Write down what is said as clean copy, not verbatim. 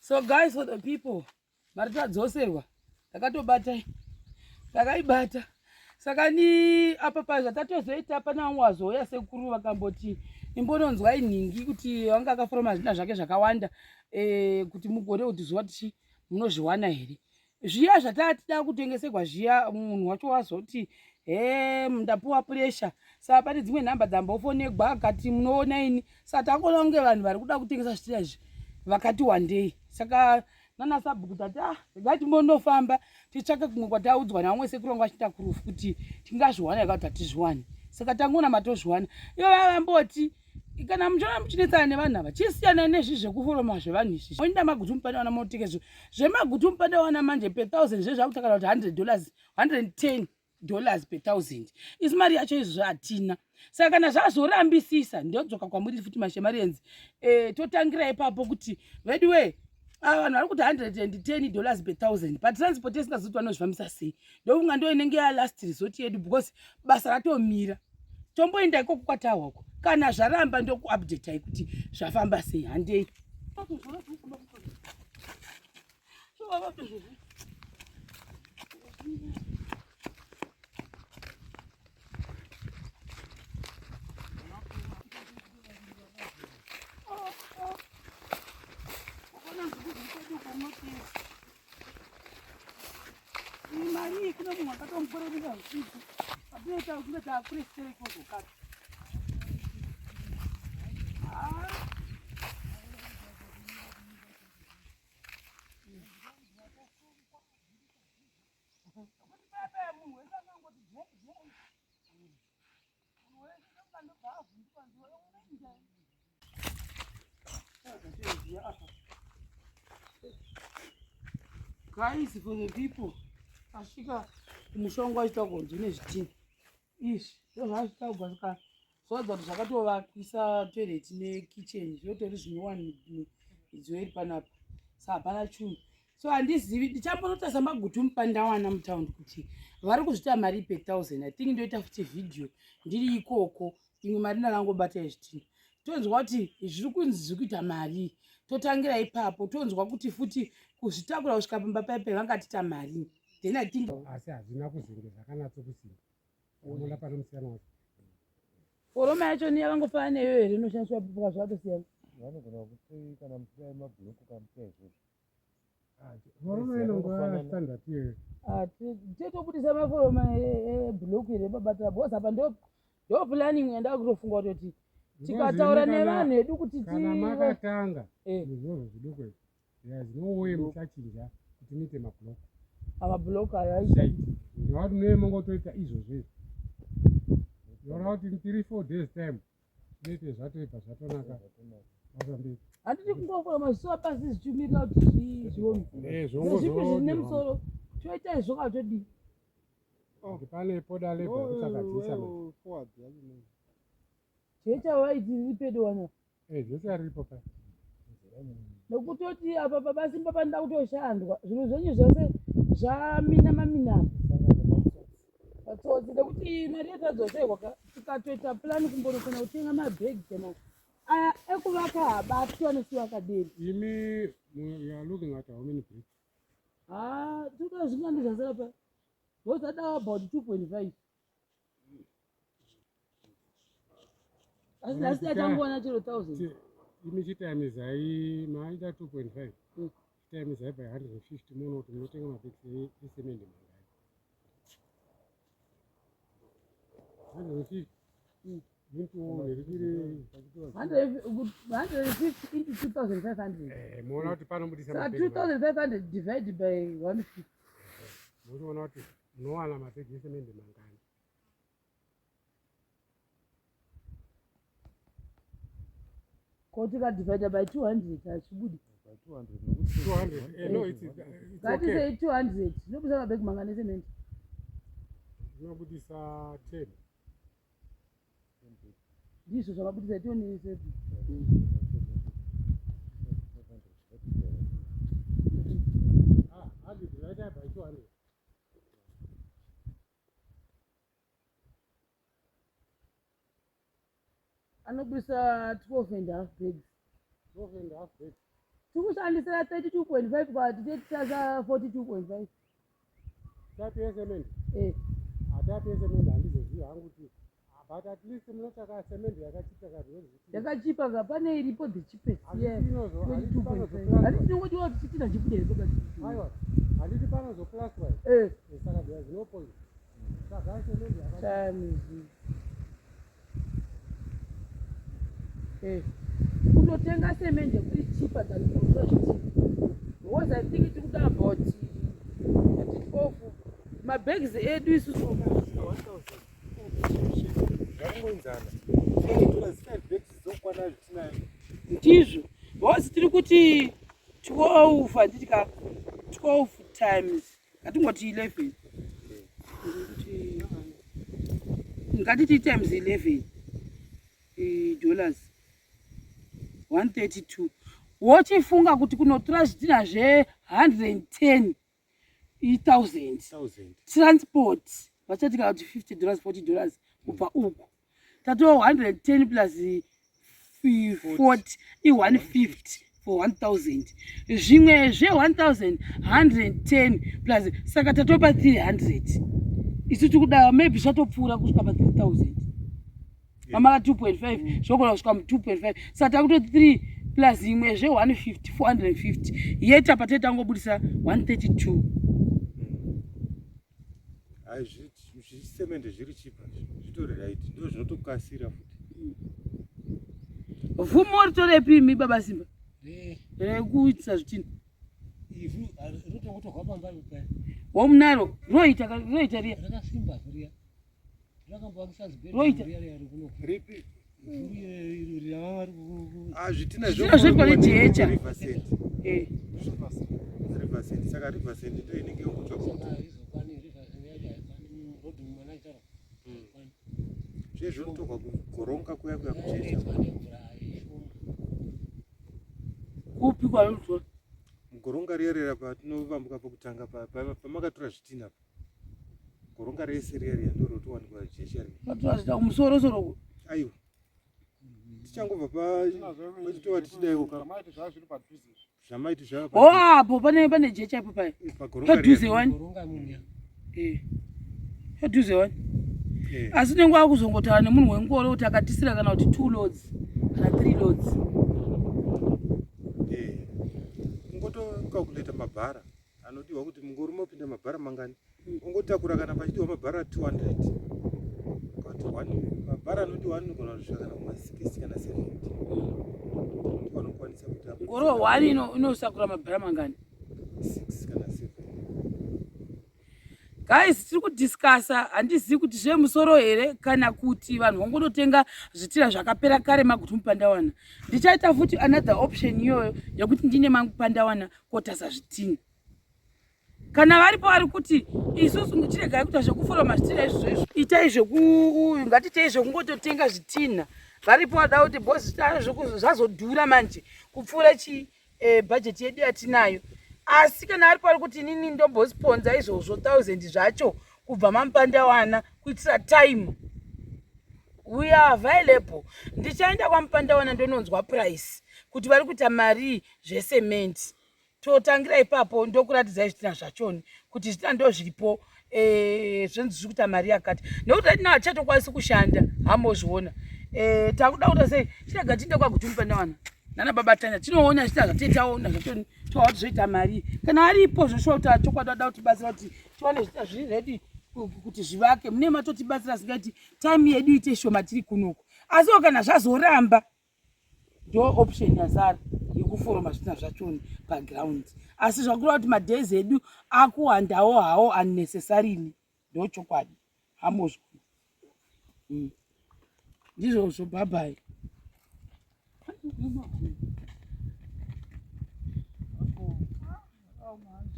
So guys, for the people, marita dzoserwa takatobatai takaibata saka ni apa pazva tatozoita pana vamwe vazoya sekuru vakamboti imbononzwai nhingi kuti vanga akaforoma zvina zvake zvakawanda kuti mugone kuti zuva tichi munozviwana here zviya zvatatida kutengeserwa zviya munhu wacho wazoti ndapuwa puresha saka pane dzimwe nhamba dzambofonegwa akati munoona ini saka takuona kunge vanhu vari kuda kutengesa zvitira izvi vakati wandei saka nana sabhuku tati regai timbonofamba titsvake kumwe kwataudzwa navamwe sekuru vangu vachiita kurufu kuti tingazviwana yakati hatizviwani saka tangoona matozviwana ivo vavamboti kana muchiona muchinetsana nevanhu ava chisiyana nezvi zvekuforoma zvevanhu izvi oinda magutu mupanda wana motekezvo zvemagutu mupanda wana manje per1000 zvezvakutakana kuti $100 $110 per1000 isi mari yacho izvozvo hatina saka kana zvazorambisisa ndodzoka kwamuri futi mashemarenzi totangira ipapo kuti veduwe vanhu vari kuti $110 per1000 patransport esingazoti vanozvifambisa sei ndokunga ndo inenge yalast resort yedu because basa ratomira tomboenda ikoko kwatahwako kana zvaramba ndokuupdatai kuti zvafamba sei handei mari kuna munhu akatomborerera usiku apinoita kunge taakuresitera ikozokati Guys, for the people, asvika kumushongo achita kunzi nezvitini izvi zvozvaachitaugwa saka zvodza kuti zvakatovakisa toilet nekitchen zvotori zvinowani idzo iri panapa sa hapana chinhu so handizivi ndichambonota samagutu mupandawana mutaundi kuti vari kuzvita mari per1000 I think ndoita futi vhidhiyo ndiri ikoko imwe mari ndakangobata yezvitini tonzwa kuti zviri kunzi zviri kuita mari totangira ipapo tonzwa kuti futi kuzvitakura kusvika pamba paipe vangatita mari then I think asi hazvina kuzinge zvakanatsokusimba unoda pane musiyana wacho foroma yacho ni yakangofanana neyo here inoshandiswa pupuka zvakatosiyana vanogona kuti kana mvura yemabhuloku kamuta izvozvo foroma inongoa standard iyoyo tetobudisa maforoma ebhuloku here babata bhosi apa ndo planning yanda kutofunga kutoti tikataura nevanhu edu kuti kana makatanga nezvozvo zvidoko zvinouye muchachinja kuti muite mabhuloku amabhuloku aya ndovati noemongotoita izvozvo nora kuti 3-4 days time zvinoite zvatoibva zvatonaka vazambiri handiti kungoforoma zvisiwa pasi zvichimirira kuti zviome nezvipi zvine musoro toita izvo katodii pane poda leba kutsakadzisa chechawaiti riri pedo wana zvese riripo pa nokutoti apa pabasimba panoda kutoshandwa zvinhu zvenyu zvose zvaminaminama patsotsi nekuti mari yatadzoserwa tikatoita plani kumbonokona kutenga mabhegi kana aya ekuvaka habati anosiwa kaderi imi you are looking at how many bricks toda zvingandi zvasara pa vozadawa about 2.5 asi nhasi atangoona chero 1000 imi chitaimizai maita 2.5 chitaimizai by 150 muno kuti munotenga mabhegi esemende mangai 150 into 2500 muona kuti panomudisa 2500 divided by 150 muchiona kuti munowana mabhegi esemende mangani kotika divided by 200 hachibudi 200 no it's ngatisei 200 zvinobudisa mabhegi mangani esemende zvinobudisa 10 ndizvo zvakabudisa tionesepi anobudisa 12.5 bags 12.5 bags tikushandisa 32.5 but titasa 42.5. Tapiye semende. Eh. Tapiye semende handizoziva hangu kuti but at least munotaka semende yakachipa kadzi. Yakachipa kapane iripo the cheapest. Yeah. Handiti ndingoti watichita chikudere baba. Aiwa. Handiti panozo plus right. Saka there's no point. Saka semende yakachipa. Kutotenga semende kuri cheaper than construction. Because I think it's about 12 mabags edu isusu 1000. Ndizvo because tiri kuti 12 handitika 12 times ngatingoti 11 ngatiti times 11 dollars 132. Wochifunga kuti kunotora zvidhina zve110,000 transport vachatika kuti $50 $40 kubva uku tatova 110 plus 40 i150 for 1000 zvimwe zve1110 plus saka tatopa 300 isu tikuda maybe zvatopfuura kusvika pa 3000 mamaka 2.5 zvogona kusvika mu 2.5 saka takuto 3 plus imwe zve150 450 yeta patetangobudisa 132. Semende zviri chipa zvitori right ndo zvinotokasira futi. Vhumo ritorepi mi baba Simba kuitisa zvitina ivhu rinotongotorwa pambari paya womunaro roita riya rakasimba riya rakambovakisa roita ripi zvitina zvoitwa nejecha saka rivasend ndo inenge zvezvonotorwa kugoronga kuya kujecha kupi kwanotora goronga riya patinovambuka pakutanga pamakatora zvitina goronga rese riya ndo rotowanikwa jecha patorasita kumusoro aiwa tichangobva pachitova tichidaiwo zvamaiti zvava apo pane jecha ipo paya padhuze wani padhuze wani asi nenguva akuzongotaura nemunhu wengoro kuti akatisira kana kuti 2 loads kana 3 loads kungotokalkuleta mabhara anodiwa kuti mungoro mopinda mabhara mangani ungotakura kana pachidiwa mabhara 200 mabhara anodiwa anogona kusvika kana kuma60 kana 70 vanokwanisa kuita ngoro 1 inosakura mabhara mangani 6 kana 7. guys tiri kudhiskasa handizivi kuti zvemusoro here kana kuti vanhu vangonotenga zvitira zvakapera kare maguti mupandawana. Ndichaita futi another option iyoyo yekuti ndine mapandawana kotasa zvitina kana varipo vari kuti isusu tiregai kuita zvekuforoma zvitina izvozvo itai ngatitei zvekungototenga zvitina varipo vada kuti bosi zvazodhura manje kupfuura bhajeti yedu yatinayo. Asi kana ari pari kuti inini ndombosponza izvozvo 1000 zvacho kubva mamupandawana kuitira time we are available. Ndichaenda kwamupandawana ndononzwa price kuti vari kuita mari zvesementi totangira ipapo ndokuratidza zvitina zvachoni kuti zvitina ndo zviripo zvenzi zviri kuita mari yakati nekuti atina achatokwanisi kushanda hambozviona. Takuda kuta sei chirega tinde kwaguti mupandawana nana baba tanya tinoona chita zvatetaona zvatoni toati zvoita mari kana aripo zvoshoota tokwada kuti batsira kuti tione zvita zviri ready kuti zvivake mune matotibatsira singaiti time yedu ite shoma tiri kunuko asi kana zvazoramba ndo option yazara yekuforoma zvitina zvachoni paground asi zvakureva kuti madays edu akuwandawo hawo unnecessarily ndo chokwadi hamozvo ndizvozvo bhabhai. Oh, man.